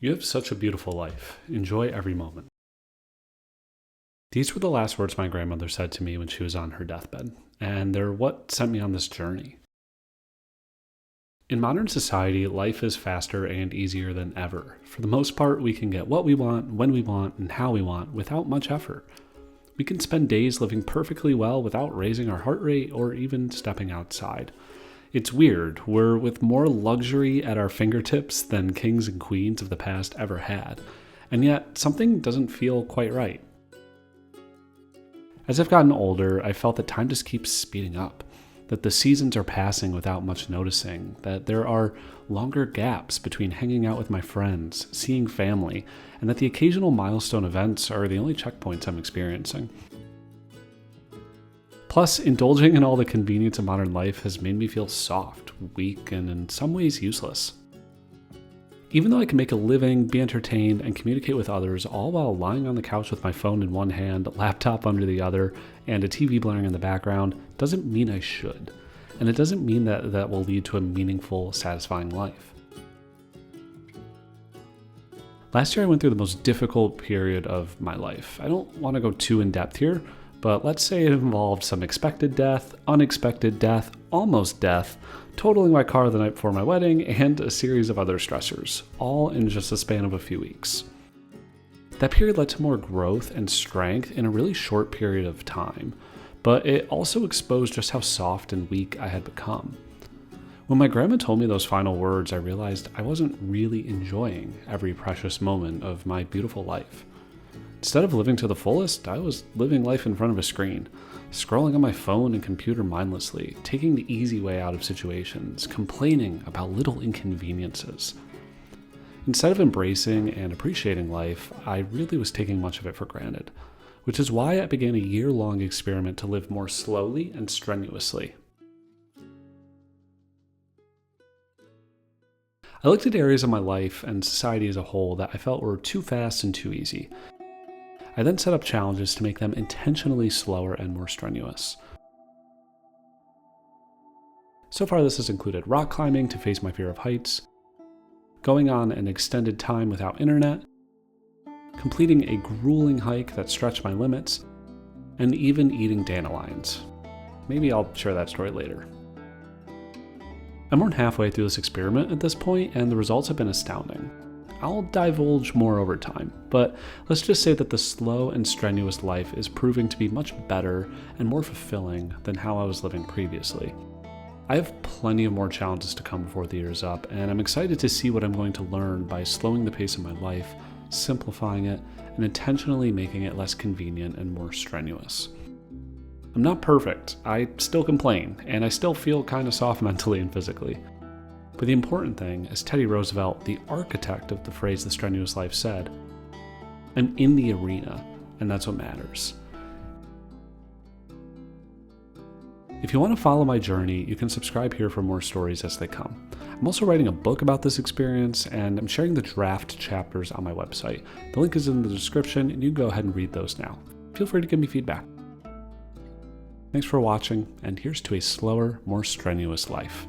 You have such a beautiful life. Enjoy every moment. These were the last words my grandmother said to me when she was on her deathbed, and they're what sent me on this journey. In modern society, life is faster and easier than ever. For the most part, we can get what we want, when we want, and how we want without much effort. We can spend days living perfectly well without raising our heart rate or even stepping outside. It's weird, we're with more luxury at our fingertips than kings and queens of the past ever had, and yet something doesn't feel quite right. As I've gotten older, I felt that time just keeps speeding up, that the seasons are passing without much noticing, that there are longer gaps between hanging out with my friends, seeing family, and that the occasional milestone events are the only checkpoints I'm experiencing. Plus, indulging in all the convenience of modern life has made me feel soft, weak, and in some ways useless. Even though I can make a living, be entertained, and communicate with others, all while lying on the couch with my phone in one hand, laptop under the other, and a TV blaring in the background, doesn't mean I should. And it doesn't mean that that will lead to a meaningful, satisfying life. Last year I went through the most difficult period of my life. I don't want to go too in depth here, but let's say it involved some expected death, unexpected death, almost death, totaling my car the night before my wedding, and a series of other stressors, all in just a span of a few weeks. That period led to more growth and strength in a really short period of time, but it also exposed just how soft and weak I had become. When my grandma told me those final words, I realized I wasn't really enjoying every precious moment of my beautiful life. Instead of living to the fullest, I was living life in front of a screen, scrolling on my phone and computer mindlessly, taking the easy way out of situations, complaining about little inconveniences. Instead of embracing and appreciating life, I really was taking much of it for granted, which is why I began a year-long experiment to live more slowly and strenuously. I looked at areas of my life and society as a whole that I felt were too fast and too easy. I then set up challenges to make them intentionally slower and more strenuous. So far, this has included rock climbing to face my fear of heights, going on an extended time without internet, completing a grueling hike that stretched my limits, and even eating dandelions. Maybe I'll share that story later. I'm more than halfway through this experiment at this point, and the results have been astounding. I'll divulge more over time, but let's just say that the slow and strenuous life is proving to be much better and more fulfilling than how I was living previously. I have plenty of more challenges to come before the year's up, and I'm excited to see what I'm going to learn by slowing the pace of my life, simplifying it, and intentionally making it less convenient and more strenuous. I'm not perfect, I still complain, and I still feel kind of soft mentally and physically. But the important thing, as Teddy Roosevelt, the architect of the phrase "the strenuous life," said, I'm in the arena, and that's what matters. If you want to follow my journey, you can subscribe here for more stories as they come. I'm also writing a book about this experience, and I'm sharing the draft chapters on my website. The link is in the description, and you can go ahead and read those now. Feel free to give me feedback. Thanks for watching, and here's to a slower, more strenuous life.